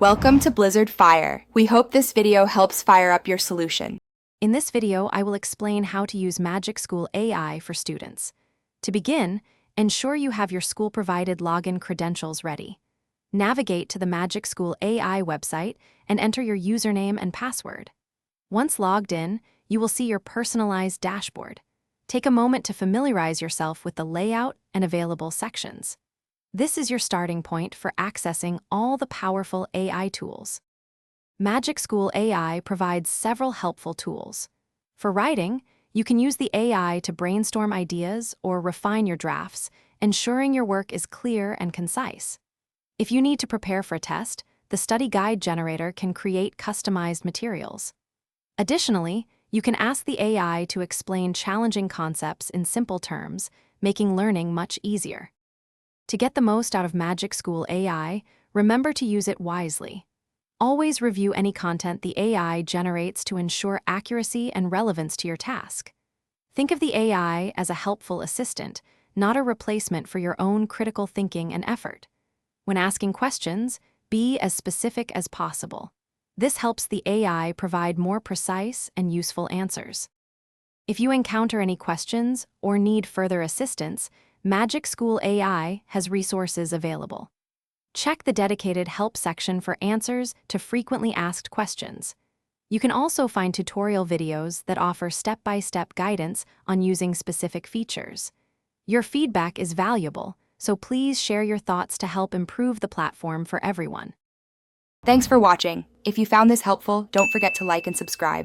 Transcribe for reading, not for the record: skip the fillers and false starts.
Welcome to Blizzard Fire. We hope this video helps fire up your solution. In this video, I will explain how to use Magic School AI for students. To begin, ensure you have your school-provided login credentials ready. Navigate to the Magic School AI website and enter your username and password. Once logged in, you will see your personalized dashboard. Take a moment to familiarize yourself with the layout and available sections. This is your starting point for accessing all the powerful AI tools. Magic School AI provides several helpful tools. For writing, you can use the AI to brainstorm ideas or refine your drafts, ensuring your work is clear and concise. If you need to prepare for a test, the study guide generator can create customized materials. Additionally, you can ask the AI to explain challenging concepts in simple terms, making learning much easier. To get the most out of Magic School AI, remember to use it wisely. Always review any content the AI generates to ensure accuracy and relevance to your task. Think of the AI as a helpful assistant, not a replacement for your own critical thinking and effort. When asking questions, be as specific as possible. This helps the AI provide more precise and useful answers. If you encounter any questions or need further assistance, Magic School AI has resources available. Check the dedicated help section for answers to frequently asked questions. You can also find tutorial videos that offer step-by-step guidance on using specific features. Your feedback is valuable, so please share your thoughts to help improve the platform for everyone. Thanks for watching. If you found this helpful, don't forget to like and subscribe.